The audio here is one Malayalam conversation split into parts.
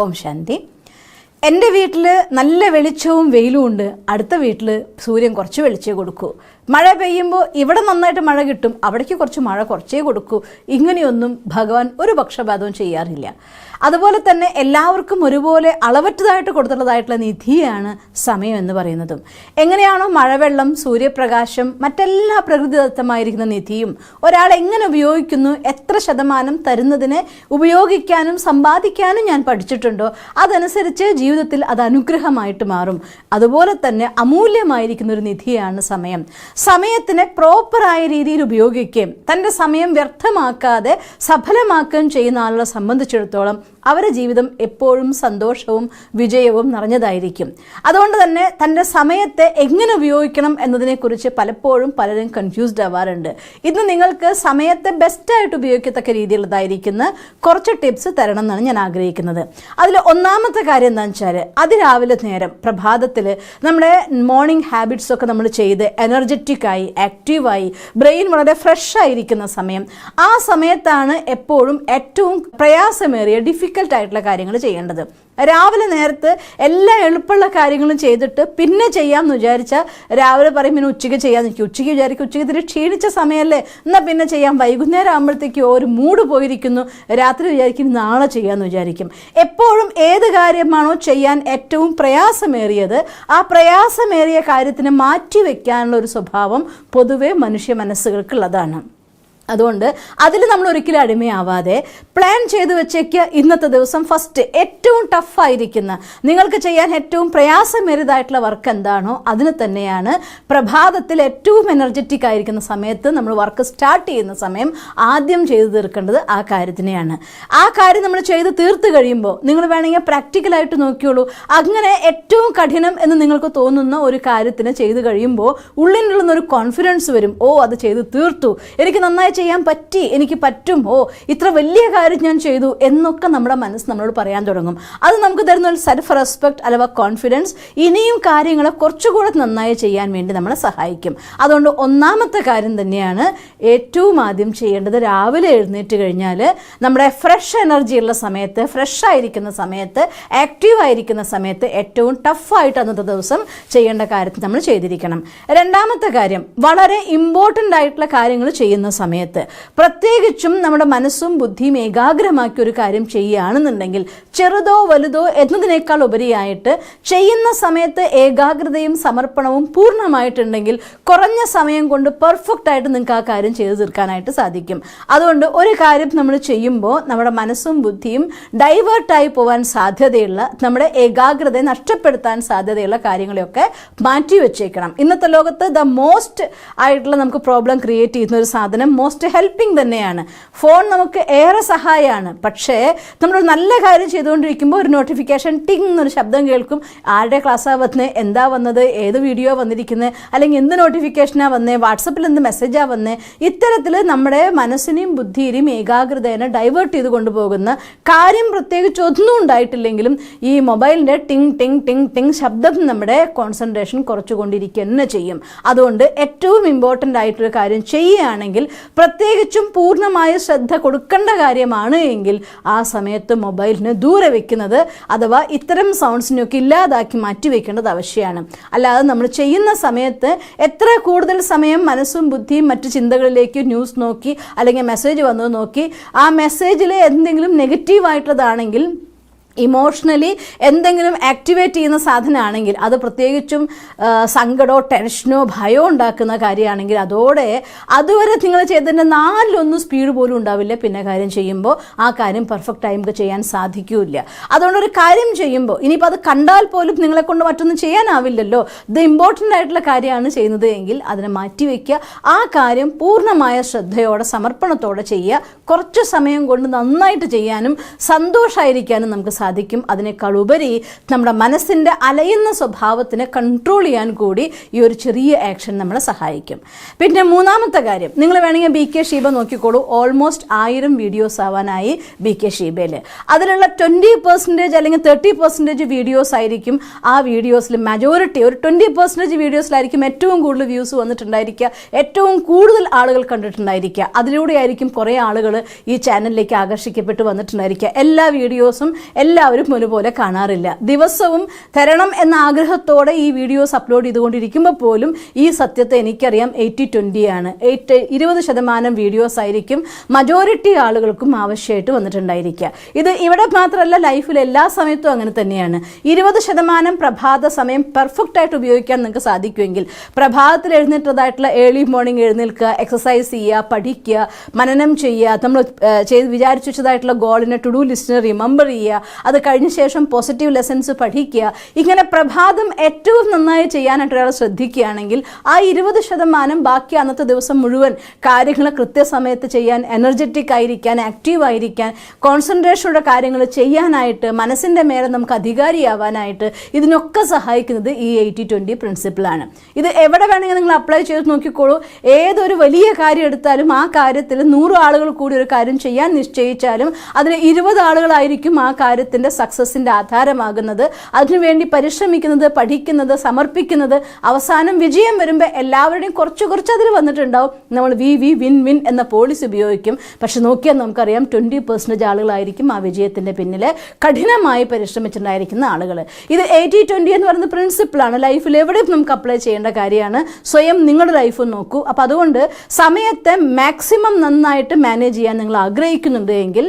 ഓം ശാന്തി. എൻ്റെ വീട്ടിൽ നല്ല വെളിച്ചവും വെയിലും ഉണ്ട്, അടുത്ത വീട്ടിൽ സൂര്യൻ കുറച്ച് വെളിച്ചേ കൊടുക്കൂ. മഴ പെയ്യുമ്പോൾ ഇവിടെ നന്നായിട്ട് മഴ കിട്ടും, അവിടേക്ക് കുറച്ച് മഴ കുറച്ചേ കൊടുക്കൂ. ഇങ്ങനെയൊന്നും ഭഗവാൻ ഒരു പക്ഷപാതവും ചെയ്യാറില്ല. അതുപോലെ തന്നെ എല്ലാവർക്കും ഒരുപോലെ അളവറ്റതായിട്ട് കൊടുത്തിട്ടുള്ളതായിട്ടുള്ള നിധിയാണ് സമയം എന്ന് പറയുന്നതും. എങ്ങനെയാണോ മഴവെള്ളം, സൂര്യപ്രകാശം, മറ്റെല്ലാ പ്രകൃതിദത്തമായിരിക്കുന്ന നിധിയും ഒരാൾ എങ്ങനെ ഉപയോഗിക്കുന്നു, എത്ര ശതമാനം തരുന്നതിനെ ഉപയോഗിക്കാനും സമ്പാദിക്കാനും ഞാൻ പഠിച്ചിട്ടുണ്ടോ അതനുസരിച്ച് ജീവിതത്തിൽ അത് അനുഗ്രഹമായിട്ട് മാറും. അതുപോലെ തന്നെ അമൂല്യമായിരിക്കുന്ന ഒരു നിധിയാണ് സമയം. സമയത്തിനെ പ്രോപ്പറായ രീതിയിൽ ഉപയോഗിക്കുകയും തൻ്റെ സമയം വ്യർത്ഥമാക്കാതെ സഫലമാക്കുകയും ചെയ്യുന്ന ആളുകളെ സംബന്ധിച്ചിടത്തോളം അവരുടെ ജീവിതം എപ്പോഴും സന്തോഷവും വിജയവും നിറഞ്ഞതായിരിക്കും. അതുകൊണ്ട് തന്നെ തൻ്റെ സമയത്തെ എങ്ങനെ ഉപയോഗിക്കണം എന്നതിനെക്കുറിച്ച് പലപ്പോഴും പലരും കൺഫ്യൂസ്ഡ് ആവാറുണ്ട്. ഇന്ന് നിങ്ങൾക്ക് സമയത്തെ ബെസ്റ്റായിട്ട് ഉപയോഗിക്കത്തക്ക രീതിയിലുള്ളതായിരിക്കുന്ന കുറച്ച് ടിപ്സ് തരണം എന്നാണ് ഞാൻ ആഗ്രഹിക്കുന്നത്. അതിൽ ഒന്നാമത്തെ കാര്യം എന്താണെന്ന് വെച്ചാൽ, അതിരാവിലെ നേരം പ്രഭാതത്തിൽ നമ്മുടെ മോർണിംഗ് ഹാബിറ്റ്സ് ഒക്കെ നമ്മൾ ചെയ്ത് എനർജറ്റിക്കായി ആക്റ്റീവായി ബ്രെയിൻ വളരെ ഫ്രഷ് ആയിരിക്കുന്ന സമയം, ആ സമയത്താണ് എപ്പോഴും ഏറ്റവും പ്രയാസമേറിയ ഡിഫിക്കൽട്ടായിട്ടുള്ള കാര്യങ്ങൾ ചെയ്യേണ്ടത്. രാവിലെ നേരത്ത് എല്ലാ എളുപ്പമുള്ള കാര്യങ്ങളും ചെയ്തിട്ട് പിന്നെ ചെയ്യാമെന്ന് വിചാരിച്ചാൽ രാവിലെ പറയും പിന്നെ ഉച്ചയ്ക്ക് ചെയ്യാമെന്ന് വെച്ചാൽ ഉച്ചയ്ക്ക് വിചാരിക്കും ഉച്ചയ്ക്ക് ഇത്തിരി ക്ഷീണിച്ച സമയമല്ലേ, എന്നാൽ പിന്നെ ചെയ്യാം. വൈകുന്നേരം ആകുമ്പോഴത്തേക്കും ഒരു മൂഡ് പോയിരിക്കുന്നു, രാത്രി വിചാരിക്കും നാളെ ചെയ്യാമെന്ന് വിചാരിക്കും. എപ്പോഴും ഏത് കാര്യമാണോ ചെയ്യാൻ ഏറ്റവും പ്രയാസമേറിയത് ആ പ്രയാസമേറിയ കാര്യത്തിന് മാറ്റിവെക്കാനുള്ള ഒരു സ്വഭാവം പൊതുവെ മനുഷ്യ മനസ്സുകൾക്കുള്ളതാണ്. അതുകൊണ്ട് അതിൽ നമ്മൾ ഒരിക്കലും അടിമയാവാതെ പ്ലാൻ ചെയ്ത് വെച്ചേക്ക്. ഇന്നത്തെ ദിവസം ഫസ്റ്റ് ഏറ്റവും ടഫായിരിക്കുന്ന നിങ്ങൾക്ക് ചെയ്യാൻ ഏറ്റവും പ്രയാസമേറിയതായിട്ടുള്ള വർക്ക് എന്താണോ അതിന് തന്നെയാണ് പ്രഭാതത്തിൽ ഏറ്റവും എനർജറ്റിക് ആയിരിക്കുന്ന സമയത്ത് നമ്മൾ വർക്ക് സ്റ്റാർട്ട് ചെയ്യുന്ന സമയം ആദ്യം ചെയ്തു തീർക്കേണ്ടത് ആ കാര്യത്തിനെയാണ്. ആ കാര്യം നമ്മൾ ചെയ്ത് തീർത്ത് കഴിയുമ്പോൾ നിങ്ങൾ വേണമെങ്കിൽ പ്രാക്ടിക്കലായിട്ട് നോക്കിയോളൂ. അങ്ങനെ ഏറ്റവും കഠിനം എന്ന് നിങ്ങൾക്ക് തോന്നുന്ന ഒരു കാര്യത്തിന് ചെയ്ത് കഴിയുമ്പോൾ ഉള്ളിനുള്ളൊരു കോൺഫിഡൻസ് വരും. ഓ, അത് ചെയ്ത് തീർത്തു, എനിക്ക് നന്നായി ചെയ്യാൻ പറ്റി, എനിക്ക് പറ്റും, ഓ ഇത്ര വലിയ കാര്യം ഞാൻ ചെയ്തു എന്നൊക്കെ നമ്മുടെ മനസ്സ് നമ്മളോട് പറയാൻ തുടങ്ങും. അത് നമുക്ക് തരുന്ന ഒരു സെൽഫ് റെസ്പെക്ട് അഥവാ കോൺഫിഡൻസ് ഇനിയും കാര്യങ്ങളെ കുറച്ചുകൂടെ നന്നായി ചെയ്യാൻ വേണ്ടി നമ്മളെ സഹായിക്കും. അതുകൊണ്ട് ഒന്നാമത്തെ കാര്യം തന്നെയാണ് ഏറ്റവും ആദ്യം ചെയ്യേണ്ടത്. രാവിലെ എഴുന്നേറ്റ് കഴിഞ്ഞാൽ നമ്മുടെ ഫ്രഷ് എനർജിയുള്ള സമയത്ത്, ഫ്രഷ് ആയിരിക്കുന്ന സമയത്ത്, ആക്റ്റീവ് ആയിരിക്കുന്ന സമയത്ത് ഏറ്റവും ടഫായിട്ട് അന്നത്തെ ദിവസം ചെയ്യേണ്ട കാര്യത്തിൽ നമ്മൾ ചെയ്തിരിക്കണം. രണ്ടാമത്തെ കാര്യം, വളരെ ഇമ്പോർട്ടൻ്റ് ആയിട്ടുള്ള കാര്യങ്ങൾ ചെയ്യുന്ന സമയത്ത് പ്രത്യേകിച്ചും നമ്മുടെ മനസ്സും ബുദ്ധിയും ഏകാഗ്രമാക്കി ഒരു കാര്യം ചെയ്യുകയാണെന്നുണ്ടെങ്കിൽ ചെറുതോ വലുതോ എന്നതിനേക്കാൾ ഉപരിയായിട്ട് ചെയ്യുന്ന സമയത്ത് ഏകാഗ്രതയും സമർപ്പണവും പൂർണ്ണമായിട്ടുണ്ടെങ്കിൽ കുറഞ്ഞ സമയം കൊണ്ട് പെർഫെക്റ്റ് ആയിട്ട് നിങ്ങൾക്ക് ആ കാര്യം ചെയ്തു തീർക്കാനായിട്ട് സാധിക്കും. അതുകൊണ്ട് ഒരു കാര്യം നമ്മൾ ചെയ്യുമ്പോൾ നമ്മുടെ മനസ്സും ബുദ്ധിയും ഡൈവേർട്ടായി പോകാൻ സാധ്യതയുള്ള, നമ്മുടെ ഏകാഗ്രതയെ നഷ്ടപ്പെടുത്താൻ സാധ്യതയുള്ള കാര്യങ്ങളെയൊക്കെ മാറ്റി വെച്ചേക്കണം. ഇന്നത്തെ ലോകത്ത് ദ മോസ്റ്റ് ആയിട്ടുള്ള നമുക്ക് പ്രോബ്ലം ക്രിയേറ്റ് ചെയ്യുന്ന ഒരു സാധനം മോസ്റ്റ് ഹെൽപ്പിംഗ് തന്നെയാണ്. ഫോൺ നമുക്ക് ഏറെ സഹായമാണ്. പക്ഷേ നമ്മളൊരു നല്ല കാര്യം ചെയ്തുകൊണ്ടിരിക്കുമ്പോൾ ഒരു നോട്ടിഫിക്കേഷൻ ടിങ് എന്നൊരു ശബ്ദം കേൾക്കും. ആരുടെ ക്ലാസ്സാണ് വന്നത്, എന്താ വന്നത്, ഏത് വീഡിയോ വന്നിരിക്കുന്നത്, അല്ലെങ്കിൽ എന്ത് നോട്ടിഫിക്കേഷനാണ് വന്നത്, വാട്സപ്പിൽ എന്ത് മെസ്സേജാണ് വന്നത്, ഇത്തരത്തിൽ നമ്മുടെ മനസ്സിനെയും ബുദ്ധിയെയും ഏകാഗ്രതയെ ഡൈവേർട്ട് ചെയ്ത് കൊണ്ടുപോകുന്ന കാര്യം പ്രത്യേകിച്ച് ഒന്നും ഉണ്ടായിട്ടില്ലെങ്കിലും ഈ മൊബൈലിൻ്റെ ടിങ് ടിങ് ടിങ് ടിങ് ശബ്ദം നമ്മുടെ കോൺസെൻട്രേഷൻ കുറച്ചുകൊണ്ടിരിക്കുക തന്നെ ചെയ്യും. അതുകൊണ്ട് ഏറ്റവും ഇമ്പോർട്ടൻ്റ് ആയിട്ടൊരു കാര്യം ചെയ്യുകയാണെങ്കിൽ, പ്രത്യേകിച്ചും പൂർണ്ണമായ ശ്രദ്ധ കൊടുക്കേണ്ട കാര്യമാണ് എങ്കിൽ ആ സമയത്ത് മൊബൈലിന് ദൂരെ വെക്കുന്നത് അഥവാ ഇത്തരം സൗണ്ട്സിനെയൊക്കെ ഇല്ലാതാക്കി മാറ്റി വെക്കേണ്ടത് ആവശ്യമാണ്. അല്ലാതെ നമ്മൾ ചെയ്യുന്ന സമയത്ത് എത്ര കൂടുതൽ സമയം മനസ്സും ബുദ്ധിയും മറ്റു ചിന്തകളിലേക്ക് ന്യൂസ് നോക്കി അല്ലെങ്കിൽ മെസ്സേജ് വന്നത് നോക്കി ആ മെസ്സേജിൽ എന്തെങ്കിലും നെഗറ്റീവായിട്ടുള്ളതാണെങ്കിൽ, ഇമോഷണലി എന്തെങ്കിലും ആക്ടിവേറ്റ് ചെയ്യുന്ന സാധനമാണെങ്കിൽ, അത് പ്രത്യേകിച്ചും സങ്കടമോ ടെൻഷനോ ഭയമോ ഉണ്ടാക്കുന്ന കാര്യമാണെങ്കിൽ അതോടെ അതുവരെ നിങ്ങൾ ചെയ്തതിൻ്റെ 4/1 സ്പീഡ് പോലും ഉണ്ടാവില്ല. പിന്നെ കാര്യം ചെയ്യുമ്പോൾ ആ കാര്യം പെർഫെക്റ്റ് ആയി നമുക്ക് ചെയ്യാൻ സാധിക്കില്ല. അതുകൊണ്ട് ഒരു കാര്യം ചെയ്യുമ്പോൾ ഇനിയിപ്പോൾ അത് കണ്ടാൽ പോലും നിങ്ങളെ കൊണ്ട് മറ്റൊന്നും ചെയ്യാനാവില്ലല്ലോ. ഇത് ഇമ്പോർട്ടൻ്റ് ആയിട്ടുള്ള കാര്യമാണ് ചെയ്യുന്നത് എങ്കിൽ അതിനെ മാറ്റിവെക്കുക. ആ കാര്യം പൂർണ്ണമായ ശ്രദ്ധയോടെ സമർപ്പണത്തോടെ ചെയ്യുക. കുറച്ച് സമയം കൊണ്ട് നന്നായിട്ട് ചെയ്യാനും സന്തോഷമായിരിക്കാനും നമുക്ക് സാധിക്കും. അതിനേക്കാൾ ഉപരി നമ്മുടെ മനസ്സിൻ്റെ അലയുന്ന സ്വഭാവത്തിനെ കൺട്രോൾ ചെയ്യാൻ കൂടി ഈ ഒരു ചെറിയ ആക്ഷൻ നമ്മളെ സഹായിക്കും. പിന്നെ മൂന്നാമത്തെ കാര്യം, നിങ്ങൾ വേണമെങ്കിൽ BK ഷീബ നോക്കിക്കോളൂ. ഓൾമോസ്റ്റ് 1000 വീഡിയോസ് ആവാനായി BK ഷീബയിൽ. അതിലുള്ള 20% അല്ലെങ്കിൽ 30% വീഡിയോസ് ആയിരിക്കും. ആ വീഡിയോസിൽ മജോറിറ്റി ഒരു 20% വീഡിയോസിലായിരിക്കും ഏറ്റവും കൂടുതൽ വ്യൂസ് വന്നിട്ടുണ്ടായിരിക്കുക, ഏറ്റവും കൂടുതൽ ആളുകൾ കണ്ടിട്ടുണ്ടായിരിക്കുക. അതിലൂടെ ആയിരിക്കും കുറേ ആളുകൾ ഈ ചാനലിലേക്ക് ആകർഷിക്കപ്പെട്ട് വന്നിട്ടുണ്ടായിരിക്കുക. എല്ലാ വീഡിയോസും എല്ലാവരും ഒരുപോലെ കാണാറില്ല. ദിവസവും തരണം എന്ന ആഗ്രഹത്തോടെ ഈ വീഡിയോസ് അപ്ലോഡ് ചെയ്തുകൊണ്ടിരിക്കുമ്പോൾ പോലും ഈ സത്യത്തെ എനിക്കറിയാം 80-20 ആണ്. 20% വീഡിയോസ് ആയിരിക്കും മജോറിറ്റി ആളുകൾക്കും ആവശ്യമായിട്ട് വന്നിട്ടുണ്ടായിരിക്കുക. ഇത് ഇവിടെ മാത്രമല്ല, ലൈഫിൽ എല്ലാ സമയത്തും അങ്ങനെ തന്നെയാണ്. 20% പ്രഭാത സമയം പെർഫെക്റ്റ് ആയിട്ട് ഉപയോഗിക്കാൻ നിങ്ങൾക്ക് സാധിക്കുമെങ്കിൽ പ്രഭാതത്തിൽ എഴുന്നേറ്റതായിട്ടുള്ള ഏർലി മോർണിംഗ് എഴുന്നേൽക്കുക, എക്സസൈസ് ചെയ്യുക, പഠിക്കുക, മനനം ചെയ്യുക, നമ്മൾ വിചാരിച്ചു വെച്ചതായിട്ടുള്ള ഗോളിനെ ടു ഡു ലിസ്റ്റിനെ റിമെമ്പർ ചെയ്യുക, അത് കഴിഞ്ഞ ശേഷം പോസിറ്റീവ് ലെസൺസ് പഠിക്കുക. ഇങ്ങനെ പ്രഭാതം ഏറ്റവും നന്നായി ചെയ്യാനായിട്ട് ഒരാൾ ശ്രദ്ധിക്കുകയാണെങ്കിൽ ആ 20% ബാക്കി അന്നത്തെ ദിവസം മുഴുവൻ കാര്യങ്ങൾ കൃത്യസമയത്ത് ചെയ്യാൻ, എനർജറ്റിക് ആയിരിക്കാൻ, ആക്റ്റീവ് ആയിരിക്കാൻ, കോൺസെൻട്രേഷനോടെ കാര്യങ്ങൾ ചെയ്യാനായിട്ട്, മനസ്സിൻ്റെ മേലെ നമുക്ക് അധികാരിയാവാനായിട്ട് ഇതിനൊക്കെ സഹായിക്കുന്നത് ഈ 80-20 പ്രിൻസിപ്പിളാണ്. ഇത് എവിടെ വേണമെങ്കിൽ നിങ്ങൾ അപ്ലൈ ചെയ്ത് നോക്കിക്കോളൂ. ഏതൊരു വലിയ കാര്യം എടുത്താലും ആ കാര്യത്തിൽ 100 ആളുകൾ കൂടി ഒരു കാര്യം ചെയ്യാൻ നിശ്ചയിച്ചാലും അതിൽ 20 ആളുകളായിരിക്കും ആ കാര്യത്തിൻ്റെ സക്സസിൻ്റെ ആധാരമാകുന്നത്. അതിനുവേണ്ടി പരിശ്രമിക്കുന്നത്, പഠിക്കുന്നത്, സമർപ്പിക്കുന്നത്. അവസാനം വിജയം വരുമ്പോൾ എല്ലാവരുടെയും കുറച്ച് അതിൽ വന്നിട്ടുണ്ടാവും. നമ്മൾ വിൻ വിൻ എന്ന പോളിസി ഉപയോഗിക്കും. പക്ഷെ നോക്കിയാൽ നമുക്കറിയാം 20% ആളുകളായിരിക്കും ആ വിജയത്തിൻ്റെ പിന്നിൽ കഠിനമായി പരിശ്രമിച്ചിട്ടുണ്ടായിരിക്കുന്ന ആളുകൾ. ഇത് 80-20 എന്ന് പറയുന്ന പ്രിൻസിപ്പിളാണ്. ലൈഫിൽ എവിടെയും നമുക്ക് അപ്ലൈ ചെയ്യേണ്ട കാര്യമാണ്. സ്വയം നിങ്ങളുടെ ലൈഫ് നോക്കൂ. അപ്പോൾ അതുകൊണ്ട് സമയത്തെ മാക്സിമം നന്നായിട്ട് മാനേജ് ചെയ്യാൻ നിങ്ങൾ ആഗ്രഹിക്കുന്നുണ്ട് എങ്കിൽ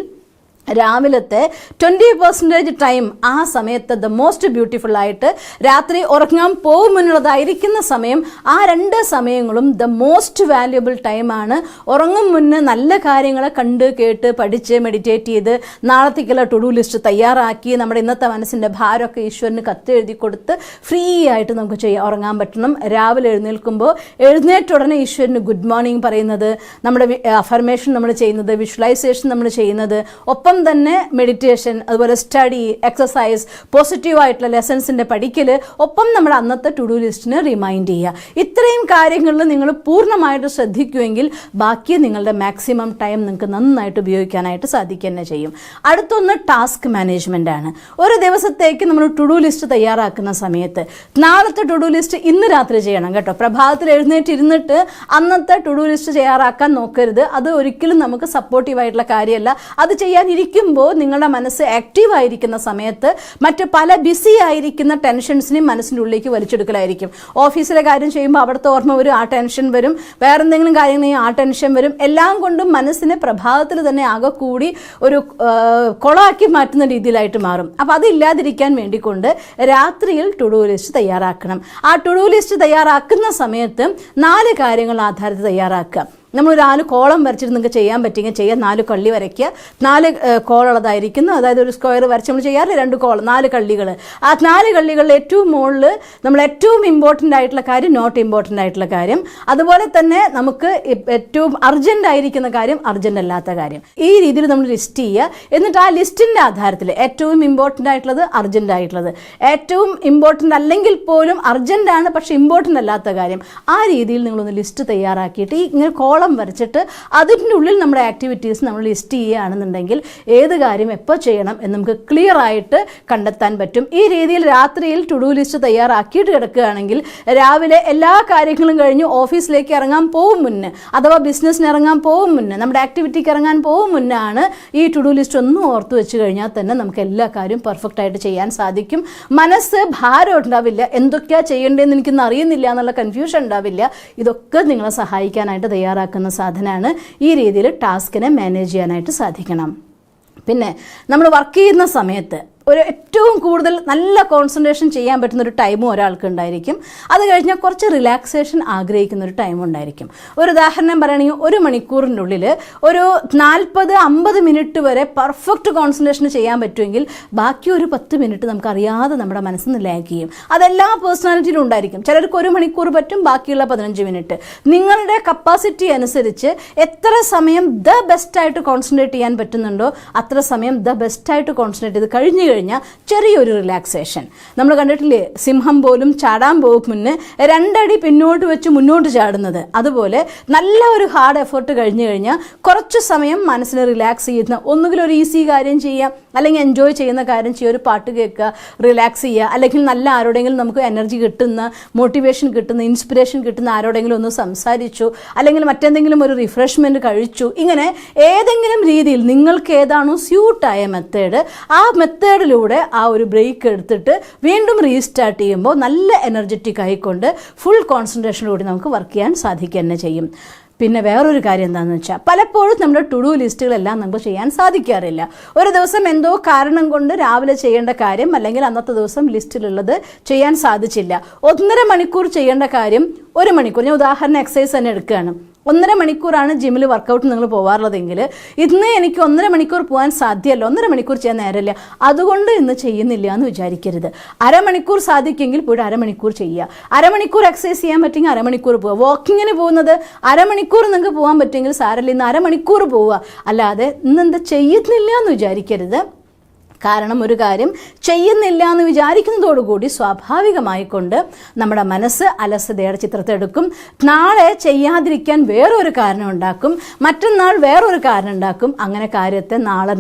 രാവിലത്തെ 20% ടൈം ആ സമയത്ത് ദ മോസ്റ്റ് ബ്യൂട്ടിഫുൾ ആയിട്ട് രാത്രി ഉറങ്ങാൻ പോകും മുന്നുള്ളതായിരിക്കുന്ന സമയം, ആ 2 സമയങ്ങളും ദ മോസ്റ്റ് വാല്യുബിൾ ടൈമാണ്. ഉറങ്ങും മുന്നേ നല്ല കാര്യങ്ങളെ കണ്ട് കേട്ട് പഠിച്ച് മെഡിറ്റേറ്റ് ചെയ്ത് നാളത്തേക്കുള്ള ടു ഡു ലിസ്റ്റ് തയ്യാറാക്കി നമ്മുടെ ഇന്നത്തെ മനസ്സിൻ്റെ ഭാരമൊക്കെ ഈശ്വരന് കത്തെഴുതി കൊടുത്ത് ഫ്രീ ആയിട്ട് നമുക്ക് ഉറങ്ങാൻ പറ്റണം. രാവിലെ എഴുന്നേൽക്കുമ്പോൾ എഴുന്നേറ്റ ഉടനെ ഈശ്വരന് ഗുഡ് മോർണിംഗ് പറയുന്നത്, നമ്മുടെ അഫർമേഷൻ നമ്മൾ ചെയ്യുന്നത്, വിഷ്വലൈസേഷൻ നമ്മൾ ചെയ്യുന്നത്, ഒപ്പം തന്നെ മെഡിറ്റേഷൻ, അതുപോലെ സ്റ്റഡി, എക്സസൈസ്, പോസിറ്റീവായിട്ടുള്ള ലെസൺസിൻ്റെ പഠിക്കൽ, ഒപ്പം നമ്മുടെ അന്നത്തെ ടു ഡു ലിസ്റ്റിനെ റിമൈൻഡ് ചെയ്യുക. ഇത്രയും കാര്യങ്ങളിൽ നിങ്ങൾ പൂർണ്ണമായിട്ട് ശ്രദ്ധിക്കുമെങ്കിൽ ബാക്കി നിങ്ങളുടെ മാക്സിമം ടൈം നിങ്ങൾക്ക് നന്നായിട്ട് ഉപയോഗിക്കാനായിട്ട് സാധിക്കുക തന്നെ ചെയ്യും. അടുത്തൊന്ന് ടാസ്ക് മാനേജ്മെൻ്റ് ആണ്. ഒരു ദിവസത്തേക്ക് നമ്മൾ ടു ഡു ലിസ്റ്റ് തയ്യാറാക്കുന്ന സമയത്ത് നാളത്തെ ടു ഡു ലിസ്റ്റ് ഇന്ന് രാത്രി ചെയ്യണം കേട്ടോ. പ്രഭാതത്തിൽ എഴുന്നേറ്റിരുന്നിട്ട് അന്നത്തെ ടു ഡു ലിസ്റ്റ് തയ്യാറാക്കാൻ നോക്കരുത്. അത് ഒരിക്കലും നമുക്ക് സപ്പോർട്ടീവായിട്ടുള്ള കാര്യമല്ല. അത് ചെയ്യാനിരിക്കുമ്പോൾ നിങ്ങളുടെ മനസ്സ് ആക്റ്റീവ് ആയിരിക്കുന്ന സമയത്ത് മറ്റ് പല ബിസി ആയിരിക്കുന്ന ടെൻഷൻസിനെയും മനസ്സിൻ്റെ ഉള്ളിലേക്ക് വലിച്ചെടുക്കലായിരിക്കും. ഓഫീസിലെ കാര്യം ചെയ്യുമ്പോൾ അവിടുത്തെ ഓർമ്മ വരും, ആ ടെൻഷൻ വരും. വേറെ എന്തെങ്കിലും കാര്യങ്ങളെയും ആ ടെൻഷൻ വരും. എല്ലാം കൊണ്ടും മനസ്സിനെ പ്രഭാതത്തിൽ തന്നെ ആകെ കൂടി ഒരു കൊളാക്കി മാറ്റുന്ന രീതിയിലായിട്ട് മാറും. അപ്പോൾ അതില്ലാതിരിക്കാൻ വേണ്ടിക്കൊണ്ട് രാത്രിയിൽ ടു ഡു ലിസ്റ്റ് തയ്യാറാക്കണം. ആ ടു ഡു ലിസ്റ്റ് തയ്യാറാക്കുന്ന സമയത്ത് 4 കാര്യങ്ങൾ ആധാരത്തിൽ തയ്യാറാക്കുക. നമ്മൾ 4 കോളം വരച്ചിട്ട് നിങ്ങൾക്ക് ചെയ്യാൻ പറ്റുമെങ്കിൽ ചെയ്യാം. 4 കള്ളി വരയ്ക്കുക. 4 കോളുള്ളതായിരിക്കുന്നു. അതായത് ഒരു സ്ക്വയർ വരച്ച് നമ്മൾ ചെയ്യാറില്ല, 2 കോളം, 4 കള്ളികൾ. ആ 4 കള്ളികളിൽ ഏറ്റവും മുകളിൽ നമ്മൾ ഏറ്റവും ഇമ്പോർട്ടൻ്റ് ആയിട്ടുള്ള കാര്യം, നോട്ട് ഇമ്പോർട്ടൻ്റ് ആയിട്ടുള്ള കാര്യം, അതുപോലെ തന്നെ നമുക്ക് ഏറ്റവും അർജൻ്റ് ആയിരിക്കുന്ന കാര്യം, അർജൻ്റ് അല്ലാത്ത കാര്യം. ഈ രീതിയിൽ നമ്മൾ ലിസ്റ്റ് ചെയ്യുക. എന്നിട്ട് ആ ലിസ്റ്റിൻ്റെ ആധാരത്തിൽ ഏറ്റവും ഇമ്പോർട്ടൻ്റ് ആയിട്ടുള്ളത്, അർജൻ്റ് ആയിട്ടുള്ളത്, ഏറ്റവും ഇമ്പോർട്ടൻ്റ് അല്ലെങ്കിൽ പോലും അർജൻ്റാണ് പക്ഷേ ഇമ്പോർട്ടൻ്റ് അല്ലാത്ത കാര്യം, ആ രീതിയിൽ നിങ്ങളൊന്ന് ലിസ്റ്റ് തയ്യാറാക്കിയിട്ട് ഇങ്ങനെ കോളം വരച്ചിട്ട് അതിൻ്റെ ഉള്ളിൽ നമ്മുടെ ആക്ടിവിറ്റീസ് നമ്മൾ ലിസ്റ്റ് ചെയ്യുകയാണെന്നുണ്ടെങ്കിൽ ഏത് കാര്യം എപ്പോൾ ചെയ്യണം എന്ന് നമുക്ക് ക്ലിയർ ആയിട്ട് കണ്ടെത്താൻ പറ്റും. ഈ രീതിയിൽ രാത്രിയിൽ ടു ഡു ലിസ്റ്റ് തയ്യാറാക്കിയിട്ട് കിടക്കുകയാണെങ്കിൽ രാവിലെ എല്ലാ കാര്യങ്ങളും കഴിഞ്ഞ് ഓഫീസിലേക്ക് ഇറങ്ങാൻ പോകും മുന്നേ, അഥവാ ബിസിനസ്സിന് ഇറങ്ങാൻ പോകും മുന്നേ, നമ്മുടെ ആക്ടിവിറ്റിക്ക് ഇറങ്ങാൻ പോകും മുന്നാണ് ഈ ടു ഡു ലിസ്റ്റ് ഒന്നും ഓർത്ത് വെച്ച് കഴിഞ്ഞാൽ തന്നെ നമുക്ക് എല്ലാ കാര്യവും പെർഫെക്റ്റ് ആയിട്ട് ചെയ്യാൻ സാധിക്കും. മനസ്സ് ഭാരം ഉണ്ടാവില്ല, എന്തൊക്കെയാണ് ചെയ്യേണ്ടതെന്ന് എനിക്കൊന്നും അറിയുന്നില്ല എന്നുള്ള കൺഫ്യൂഷൻ ഉണ്ടാവില്ല. ഇതൊക്കെ നിങ്ങളെ സഹായിക്കാനായിട്ട് തയ്യാറാക്കുക സാധനമാണ്. ഈ രീതിയിൽ ടാസ്കിനെ മാനേജ് ചെയ്യാനായിട്ട് സാധിക്കണം. പിന്നെ നമ്മൾ വർക്ക് ചെയ്യുന്ന സമയത്ത് ഒരു ഏറ്റവും കൂടുതൽ നല്ല കോൺസെൻട്രേഷൻ ചെയ്യാൻ പറ്റുന്ന ഒരു ടൈമും ഒരാൾക്ക് ഉണ്ടായിരിക്കും. അത് കഴിഞ്ഞാൽ കുറച്ച് റിലാക്സേഷൻ ആഗ്രഹിക്കുന്ന ഒരു ടൈം ഉണ്ടായിരിക്കും. ഒരു ഉദാഹരണം പറയുകയാണെങ്കിൽ 1 മണിക്കൂറിൻ്റെ ഉള്ളിൽ ഒരു 40-50 മിനിറ്റ് വരെ പെർഫെക്റ്റ് കോൺസെൻട്രേഷൻ ചെയ്യാൻ പറ്റുമെങ്കിൽ ബാക്കി ഒരു 10 മിനിറ്റ് നമുക്കറിയാതെ നമ്മുടെ മനസ്സിൽ ലാഗ് ചെയ്യും. അതെല്ലാ പേഴ്സണാലിറ്റിയിലും ഉണ്ടായിരിക്കും. ചിലർക്ക് 1 മണിക്കൂർ പറ്റും, ബാക്കിയുള്ള 15 മിനിറ്റ്. നിങ്ങളുടെ കപ്പാസിറ്റി അനുസരിച്ച് എത്ര സമയം ദ ബെസ്റ്റായിട്ട് കോൺസെൻട്രേറ്റ് ചെയ്യാൻ പറ്റുന്നുണ്ടോ അത്ര സമയം ദ ബെസ്റ്റായിട്ട് കോൺസെൻട്രേറ്റ് ചെയ്ത് കഴിഞ്ഞ് കഴിഞ്ഞാൽ ചെറിയൊരു റിലാക്സേഷൻ. നമ്മൾ കണ്ടിട്ടില്ലേ, സിംഹം പോലും ചാടാൻ പോകും മുന്നേ 2 അടി പിന്നോട്ട് വെച്ച് മുന്നോട്ട് ചാടുന്നത്. അതുപോലെ നല്ല ഒരു ഹാർഡ് എഫേർട്ട് കഴിഞ്ഞ് കഴിഞ്ഞാൽ കുറച്ച് സമയം മനസ്സിനെ റിലാക്സ് ചെയ്യുന്ന, ഒന്നുകിൽ ഒരു ഈസി കാര്യം ചെയ്യാം, അല്ലെങ്കിൽ എൻജോയ് ചെയ്യുന്ന കാര്യം ചെയ്യുക, ഒരു പാട്ട് കേൾക്കുക, റിലാക്സ് ചെയ്യുക, അല്ലെങ്കിൽ നല്ല ആരോടെങ്കിലും നമുക്ക് എനർജി കിട്ടുന്ന, മോട്ടിവേഷൻ കിട്ടുന്ന, ഇൻസ്പിറേഷൻ കിട്ടുന്ന ആരോടെങ്കിലും ഒന്ന് സംസാരിച്ചു, അല്ലെങ്കിൽ മറ്റെന്തെങ്കിലും ഒരു റിഫ്രഷ്മെൻറ്റ് കഴിച്ചു. ഇങ്ങനെ ഏതെങ്കിലും രീതിയിൽ നിങ്ങൾക്ക് ഏതാണോ സ്യൂട്ടായ മെത്തേഡ്, ആ മെത്തേഡിൽ ജിമ്മിലൂടെ ആ ഒരു ബ്രേക്ക് എടുത്തിട്ട് വീണ്ടും റീസ്റ്റാർട്ട് ചെയ്യുമ്പോൾ നല്ല എനർജറ്റിക് ആയിക്കൊണ്ട് ഫുൾ കോൺസെൻട്രേഷനോടുകൂടി നമുക്ക് വർക്ക് ചെയ്യാൻ സാധിക്കുക തന്നെ ചെയ്യും. പിന്നെ വേറൊരു കാര്യം എന്താണെന്ന് വെച്ചാൽ പലപ്പോഴും നമ്മുടെ ടു ഡു ലിസ്റ്റുകളെല്ലാം നമുക്ക് ചെയ്യാൻ സാധിക്കാറില്ല. ഒരു ദിവസം എന്തോ കാരണം കൊണ്ട് രാവിലെ ചെയ്യേണ്ട കാര്യം അല്ലെങ്കിൽ അന്നത്തെ ദിവസം ലിസ്റ്റിലുള്ളത് ചെയ്യാൻ സാധിച്ചില്ല. 1.5 മണിക്കൂർ ചെയ്യേണ്ട കാര്യം 1 മണിക്കൂർ, ഞാൻ ഉദാഹരണം എക്സസൈസ് തന്നെ എടുക്കുകയാണ്. 1.5 മണിക്കൂറാണ് ജിമ്മിൽ വർക്കൗട്ട് നിങ്ങൾ പോകാറുള്ളതെങ്കിൽ ഇന്ന് എനിക്ക് 1.5 മണിക്കൂർ പോകാൻ സാധ്യമല്ല, 1.5 മണിക്കൂർ ചെയ്യാൻ നേരമില്ല, അതുകൊണ്ട് ഇന്ന് ചെയ്യുന്നില്ല എന്ന് വിചാരിക്കരുത്. അരമണിക്കൂർ സാധിക്കുമെങ്കിൽ പോയിട്ട് അരമണിക്കൂർ ചെയ്യുക. അരമണിക്കൂർ എക്സസൈസ് ചെയ്യാൻ പറ്റുമെങ്കിൽ അരമണിക്കൂർ പോവുക. വാക്കിങ്ങിന് പോകുന്നത് അരമണിക്കൂർ നിങ്ങൾക്ക് പോകാൻ പറ്റുമെങ്കിൽ സാരമില്ല, ഇന്ന് അരമണിക്കൂർ പോവുക. അല്ലാതെ ഇന്നെന്താ ചെയ്യുന്നില്ല എന്ന് വിചാരിക്കരുത്. കാരണം ഒരു കാര്യം ചെയ്യുന്നില്ല എന്ന് വിചാരിക്കുന്നതോടുകൂടി സ്വാഭാവികമായിക്കൊണ്ട് നമ്മുടെ മനസ്സ് അലസതയുടെ ചിത്രത്തെടുക്കും. നാളെ ചെയ്യാതിരിക്കാൻ വേറൊരു കാരണം ഉണ്ടാക്കും, മറ്റന്നാൾ വേറൊരു കാരണം ഉണ്ടാക്കും. അങ്ങനെ കാര്യത്തെ നാളെ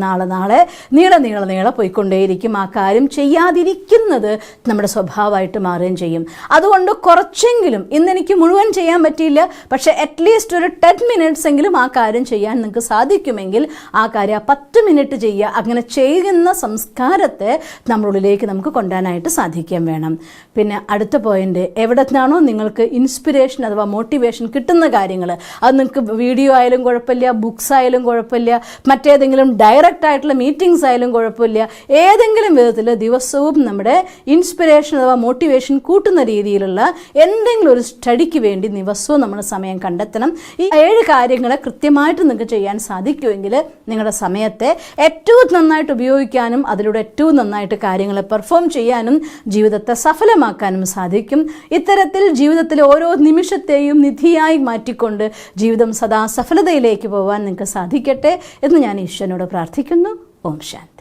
നീളെ പോയിക്കൊണ്ടേയിരിക്കും. ആ കാര്യം ചെയ്യാതിരിക്കുന്നത് നമ്മുടെ സ്വഭാവമായിട്ട് മാറുകയും ചെയ്യും. അതുകൊണ്ട് കുറച്ചെങ്കിലും ഇന്നെനിക്ക് മുഴുവൻ ചെയ്യാൻ പറ്റിയില്ല, പക്ഷേ അറ്റ്ലീസ്റ്റ് ഒരു 10 മിനിറ്റ്സ് എങ്കിലും ആ കാര്യം ചെയ്യാൻ നിങ്ങൾക്ക് സാധിക്കുമെങ്കിൽ ആ കാര്യം 10 മിനിറ്റ് ചെയ്യുക. അങ്ങനെ ചെയ്യുന്ന സംസ്കാരത്തെ നമ്മളുള്ളിലേക്ക് നമുക്ക് കൊണ്ടുവരാനായിട്ട് സാധിക്കാൻ വേണം. പിന്നെ അടുത്ത പോയിന്റ്, എവിടെ നിന്നാണോ നിങ്ങൾക്ക് ഇൻസ്പിറേഷൻ അഥവാ മോട്ടിവേഷൻ കിട്ടുന്ന കാര്യങ്ങൾ, അത് നിങ്ങൾക്ക് വീഡിയോ ആയാലും കുഴപ്പമില്ല, ബുക്സ് ആയാലും കുഴപ്പമില്ല, മറ്റേതെങ്കിലും ഡയറക്റ്റ് ആയിട്ടുള്ള മീറ്റിംഗ്സ് ആയാലും കുഴപ്പമില്ല, ഏതെങ്കിലും വിധത്തിൽ ദിവസവും നമ്മുടെ ഇൻസ്പിറേഷൻ അഥവാ മോട്ടിവേഷൻ കൂട്ടുന്ന രീതിയിലുള്ള എന്തെങ്കിലും ഒരു സ്റ്റഡിക്ക് വേണ്ടി ദിവസവും നമ്മൾ സമയം കണ്ടെത്തണം. ഈ 7 കാര്യങ്ങളെ കൃത്യമായിട്ട് നിങ്ങൾക്ക് ചെയ്യാൻ സാധിക്കുമെങ്കിൽ നിങ്ങളുടെ സമയത്തെ ഏറ്റവും നന്നായിട്ട് ഉപയോഗിക്കാനും അതിലൂടെ ഏറ്റവും നന്നായിട്ട് കാര്യങ്ങളെ പെർഫോം ചെയ്യാനും ജീവിതത്തെ സഫലമാക്കാനും സാധിക്കും. ഇത്തരത്തിൽ ജീവിതത്തിലെ ഓരോ നിമിഷത്തെയും നിധിയായി മാറ്റിക്കൊണ്ട് ജീവിതം സദാ സഫലതയിലേക്ക് പോകാൻ നിങ്ങൾക്ക് സാധിക്കട്ടെ എന്ന് ഞാൻ ഈശ്വരനോട് പ്രാർത്ഥിക്കുന്നു. ഓം ശാന്തി.